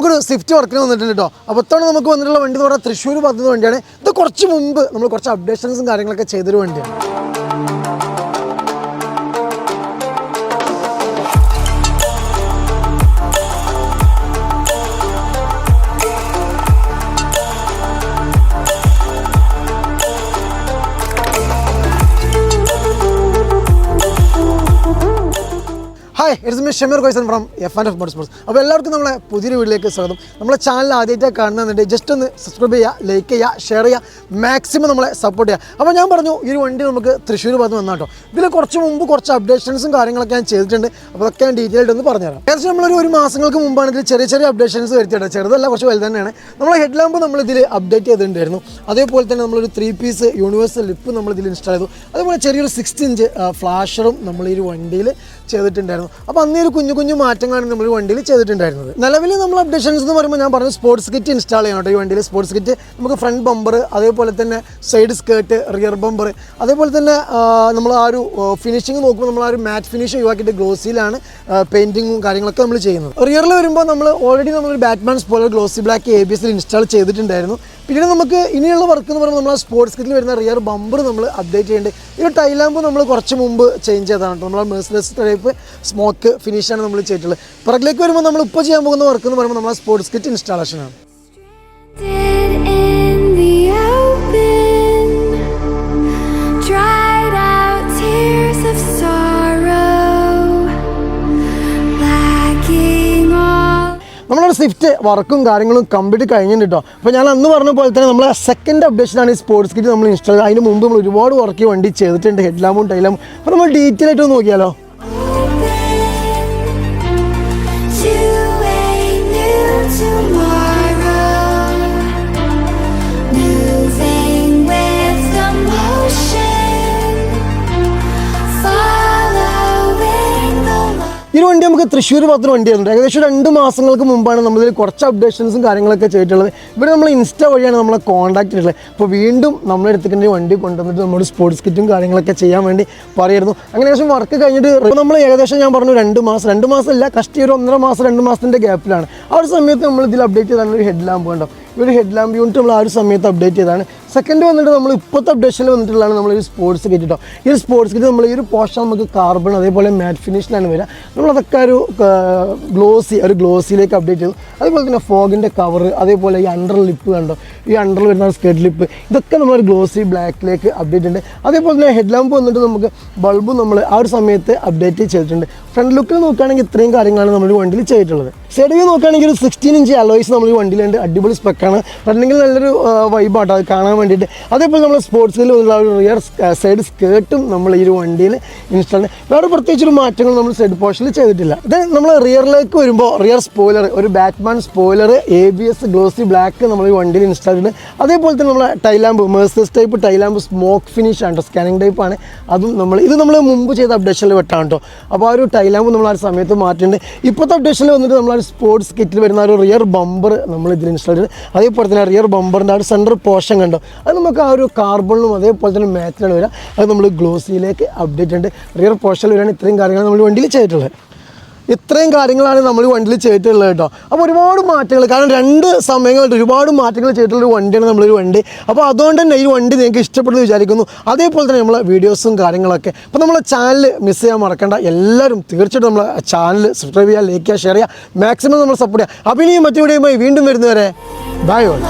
നമുക്കൊരു സ്വിഫ്റ്റ് വർക്കിന് വന്നിട്ടുണ്ട് കേട്ടോ. അപ്പോൾ ഇത്തവണ നമുക്ക് വന്നിട്ടുള്ള വണ്ടി എന്ന് പറഞ്ഞാൽ തൃശ്ശൂർ ഭാഗത്തുനിന്ന് വണ്ടിയാണ്. ഇത് കുറച്ച് മുമ്പ് നമ്മൾ കുറച്ച് അപ്ഡേഷൻസും കാര്യങ്ങളൊക്കെ ചെയ്തൊരു വണ്ടിയാണ്. Hi, it's me Shameer Khaisan from F&F Motorsports. അപ്പോൾ എല്ലാവർക്കും നമ്മളെ പുതിയൊരു വീഡിയോയിലേക്ക് സ്വാഗതം. നമ്മളെ ചാനൽ ആദ്യമായിട്ട് കാണുന്നുണ്ടെങ്കിൽ ജസ്റ്റ് ഒന്ന് സബ്സ്ക്രൈബ് ചെയ്യുക, ലൈക്ക് ചെയ്യുക, ഷെയർ ചെയ്യുക, മാക്സിമം നമ്മളെ സപ്പോർട്ട് ചെയ്യുക. അപ്പോൾ ഞാൻ പറഞ്ഞു ഈ ഒരു വണ്ടി നമുക്ക് തൃശ്ശൂർ ഭാഗത്ത് വന്നാട്ടോ. ഇതിൽ കുറച്ച് മുമ്പ് കുറച്ച് അപ്ഡേഷൻസും കാര്യങ്ങളൊക്കെ ഞാൻ ചെയ്തിട്ടുണ്ട്. അപ്പോൾ അതൊക്കെ ഞാൻ ഡീറ്റെയിൽഡ് ഒന്ന് പറഞ്ഞുതരാം. ഏകദേശം നമ്മളൊരു മാസങ്ങൾക്ക് മുമ്പാണ് ഇതിൽ ചെറിയ ചെറിയ അപ്ഡേഷൻസ് വരുത്തിയിട്ടുണ്ട്. ചെറുതല്ല, കുറച്ച് വലുത് തന്നെയാണ്. നമ്മളെ ഹെഡ് ലാമ്പ് നമ്മളിതിൽ അപ്ഡേറ്റ് ചെയ്തിട്ടുണ്ടായിരുന്നു. അതേപോലെ തന്നെ നമ്മളൊരു 3 പീസ് യൂണിവേഴ്സൽ ലിപ്പ് നമ്മളിതിൽ ഇൻസ്റ്റാൾ ചെയ്തു. അതേപോലെ ചെറിയൊരു 6 ഇഞ്ച് ഫ്ലാഷറും നമ്മൾ ഈ ഒരു വണ്ടിയിൽ ചെയ്തിട്ടുണ്ടായിരുന്നു. അപ്പോൾ അന്നേ ഒരു കുഞ്ഞു മാറ്റങ്ങളാണ് നമ്മൾ വണ്ടിയിൽ ചെയ്തിട്ടുണ്ടായിരുന്നത്. നിലവിൽ നമ്മൾ അപ്ഡേഷൻസ് എന്ന് പറയുമ്പോൾ ഞാൻ പറഞ്ഞു സ്പോർട്സ് കിറ്റ് ഇൻസ്റ്റാൾ ചെയ്യണം കേട്ടോ. ഈ വണ്ടിയിൽ സ്പോർട്സ് കിറ്റ് നമുക്ക് ഫ്രണ്ട് ബമ്പർ, അതേപോലെ തന്നെ സൈഡ് സ്കേർട്ട്, റിയർ ബമ്പർ, അതേപോലെ തന്നെ നമ്മൾ ആ ഒരു ഫിനിഷിങ് നോക്കുമ്പോൾ നമ്മൾ ആ ഒരു മാറ്റ് ഫിനിഷ് ഒഴിവാക്കിയിട്ട് ഗ്ലോസിയിലാണ് പെയിൻറ്റിങ്ങും കാര്യങ്ങളൊക്കെ നമ്മൾ ചെയ്യുന്നത്. റിയറിൽ വരുമ്പോൾ നമ്മൾ ഓൾറെഡി നമ്മളൊരു Batman spoiler glossy black ABS install ചെയ്തിട്ടുണ്ടായിരുന്നു. പിന്നീട് നമുക്ക് ഇനിയുള്ള വർക്ക് എന്ന് പറയുമ്പോൾ നമ്മൾ ആ സ്പോർട്സ് കിറ്റിൽ വരുന്ന റിയർ ബമ്പർ നമ്മൾ അപ്ഡേറ്റ് ചെയ്യേണ്ടത്. ഈ ഒരു ടൈലാമ്പ് നമ്മൾ കുറച്ച് മുമ്പ് ചേഞ്ച് ചെയ്തതാണ് കേട്ടോ. നമ്മൾ മെർസിഡസ് ടൈപ്പ് സ്മോക്ക് ഫിനിഷാണ് നമ്മൾ ചെയ്തിട്ടുള്ളത്. പുറകിലേക്ക് വരുമ്പോൾ നമ്മൾ ഇപ്പോൾ ചെയ്യാൻ പോകുന്ന വർക്ക് എന്ന് പറയുമ്പോൾ നമ്മൾ സ്പോർട്സ് കിറ്റ് ഇൻസ്റ്റാളേഷനാണ്. നമ്മളൊരു സ്വിഫ്റ്റ് വർക്കും കാര്യങ്ങളും കംപ്ലീറ്റ് കഴിഞ്ഞിട്ട് കേട്ടോ. അപ്പോൾ ഞാൻ അന്ന് പറഞ്ഞ പോലെ തന്നെ നമ്മളെ സെക്കൻഡ് അപ്ഡേഷനാണ് ഈ സ്പോർട്സ് കിറ്റ് നമ്മൾ ഇൻസ്റ്റാൾ ചെയ്തത്. അതിന് മുമ്പ് നമ്മൾ ഒരുപാട് വർക്ക് വണ്ടി ചെയ്തിട്ടുണ്ട്, ഹെഡ് ലാമ്പും ടൈലാമ്പും. അപ്പോൾ നമ്മൾ ഡീറ്റെയിൽ ആയിട്ട് നോക്കിയാലോ. ഈ വണ്ടി നമുക്ക് തൃശ്ശൂർ ഭാഗത്തിന് വണ്ടി ആയിരുന്നു. ഏകദേശം 2 മാസങ്ങൾക്ക് മുമ്പാണ് നമ്മളിതിൽ കുറച്ച് അപ്ഡേഷൻസും കാര്യങ്ങളൊക്കെ ചെയ്തിട്ടുള്ളത്. ഇവിടെ നമ്മൾ ഇൻസ്റ്റ വഴിയാണ് നമ്മളെ കോൺടാക്ട് ചെയ്തിട്ടുള്ളത്. അപ്പോൾ വീണ്ടും നമ്മുടെ അടുത്തേക്ക് വണ്ടി കൊണ്ടുവന്നിട്ട് നമ്മൾ സ്പോർട്സ് കിറ്റും കാര്യങ്ങളൊക്കെ ചെയ്യാൻ വേണ്ടി പറയുന്നു. അങ്ങനെ ഏകദേശം വർക്ക് കഴിഞ്ഞിട്ട് നമ്മൾ ഏകദേശം ഞാൻ പറഞ്ഞു 2 മാസം അല്ല, കഷ്ടി ഒരു 1.5 മാസം 2 മാസത്തിൻ്റെ ഗ്യാപ്പിലാണ്. ആ ഒരു സമയത്ത് നമ്മൾ ഇതിൽ അപ്ഡേറ്റ് ചെയ്താണ് ഒരു ഹെഡ് ലാമ്പ് കണ്ടോ. ഈ ഒരു ഹെഡ് ലാമ്പ് യൂണിറ്റ് നമ്മൾ ആ ഒരു സമയത്ത് അപ്ഡേറ്റ് ചെയ്താണ്. സെക്കൻഡ് വന്നിട്ട് നമ്മൾ ഇപ്പോഴത്തെ അപ്ഡേഷനിൽ വന്നിട്ടുള്ളതാണ് നമ്മളൊരു സ്പോർട്സ് കിറ്റ് കേട്ടോ. ഈ ഒരു സ്പോർട്സ് കിറ്റ് നമ്മൾ ഈ ഒരു പോർഷൻ നമുക്ക് കാർബൺ അതേപോലെ മാറ്റ് ഫിനിഷിലാണ് വരിക. നമ്മളതൊക്കെ ഒരു ഗ്ലോസിയിലേക്ക് അപ്ഡേറ്റ് ചെയ്തു. അതേപോലെ തന്നെ ഫോഗിൻ്റെ കവർ, അതേപോലെ ഈ അണ്ടർ ലിപ്പ് കണ്ടോ, ഈ അണ്ടറിൽ വരുന്ന സ്കേർട്ട് ലിപ്പ്, ഇതൊക്കെ നമ്മളൊരു ഗ്ലോസി ബ്ലാക്കിലേക്ക് അപ്ഡേറ്റ് ഉണ്ട്. അതേപോലെ തന്നെ ഹെഡ് ലാമ്പ് വന്നിട്ട് നമുക്ക് ബൾബ് നമ്മൾ ആ ഒരു സമയത്ത് അപ്ഡേറ്റ് ചെയ്തിട്ടുണ്ട്. ഫ്രണ്ട് ലുക്കിൽ നോക്കുകയാണെങ്കിൽ ഇത്രയും കാര്യങ്ങളാണ് നമ്മൾ വണ്ടിയിൽ ചെയ്തിട്ടുള്ളത്. സൈഡ് വ്യൂ നോക്കുകയാണെങ്കിൽ ഒരു 16 ഇഞ്ച് അലോയ്സ് നമ്മൾ ഈ വണ്ടിയിലുണ്ട്. അടിപൊളി സ്പെക്കാണ്. ഫ്രണ്ടിൽ നല്ലൊരു വൈബാട്ടോ അത് കാണാൻ വേണ്ടിയിട്ട്. അതേപോലെ നമ്മൾ സ്പോർട്സിൽ ഉള്ള ഒരു റിയർ സൈഡ് സ്കേർട്ടും നമ്മൾ ഈ ഒരു വണ്ടിയിൽ ഇൻസ്റ്റാൾ ചെയ്ത് വേറെ പ്രത്യേകിച്ചൊരു മാറ്റങ്ങൾ നമ്മൾ സൈഡ് പോർഷനിൽ ചെയ്തിട്ടില്ല. ഇത് നമ്മൾ റിയറിലേക്ക് വരുമ്പോൾ റിയർ സ്പോയിലർ, ഒരു Batman spoiler ABS glossy black നമ്മൾ ഈ വണ്ടിയിൽ ഇൻസ്റ്റാൾ ചെയ്തിട്ടുണ്ട്. അതേപോലെ തന്നെ നമ്മൾ tail lamp Mercedes type tail lamp smoke finish ആണ് കേട്ടോ, സ്കാനിങ് ടൈപ്പാണ്. അതും നമ്മൾ മുമ്പ് ചെയ്ത അപ്ഡേഷനിൽ വെട്ടാണ് കേട്ടോ. അപ്പോൾ ആ ഒരു ടൈലാമ്പ് നമ്മൾ ആ ഒരു സമയത്ത് മാറ്റിയിട്ടുണ്ട്. ഇപ്പോഴത്തെ അപ്ഡേഷനിൽ വന്നിട്ട് നമ്മൾ ആ സ്പോർട്സ് കിറ്റിൽ വരുന്ന ഒരു റിയർ ബമ്പർ നമ്മൾ ഇതിൽ ഇൻസ്റ്റാൾ ചെയ്ത്. അതേപോലെ തന്നെ റിയർ ബമ്പറിൻ്റെ ആ ഒരു സെൻറ്റർ പോർഷൻ കണ്ടോ, അത് നമുക്ക് ആ ഒരു കാർബണിലും അതേപോലെ തന്നെ മാറ്റിലാണ് വരിക. അത് നമ്മൾ ഗ്ലോസിയിലേക്ക് അപ്ഡേറ്റ് ഉണ്ട്. റിയർ പോർഷനിൽ വരികയാണ് ഇത്രയും കാര്യങ്ങൾ നമ്മൾ വണ്ടിയിൽ ചെയ്തിട്ടുള്ളത്. ഇത്രയും കാര്യങ്ങളാണ് നമ്മൾ വണ്ടിയിൽ ചെയ്തിട്ടുള്ളത് കേട്ടോ. അപ്പോൾ ഒരുപാട് മാറ്റങ്ങൾ, കാരണം 2 സമയങ്ങളിൽ ഒരുപാട് മാറ്റങ്ങൾ ചെയ്തിട്ടുള്ളൊരു വണ്ടിയാണ് നമ്മളൊരു വണ്ടി. അപ്പോൾ അതുകൊണ്ട് തന്നെ ഈ വണ്ടി നിങ്ങൾക്ക് ഇഷ്ടപ്പെടുന്നു വിചാരിക്കുന്നു. അതേപോലെ തന്നെ നമ്മളെ വീഡിയോസും കാര്യങ്ങളൊക്കെ. അപ്പോൾ നമ്മളെ ചാനൽ മിസ് ചെയ്യാൻ മറക്കണ്ട. എല്ലാവരും തീർച്ചയായിട്ടും നമ്മളെ ചാനൽ സബ്സ്ക്രൈബ് ചെയ്യുക, ലൈക്ക് ചെയ്യുക, ഷെയർ ചെയ്യുക, മാക്സിമം നമ്മൾ സപ്പോർട്ട് ചെയ്യുക. അപ്പോൾ ഇനിയും മറ്റു വീഡിയോയുമായി വീണ്ടും വരുന്നവരെ ബൈ ഓൾ.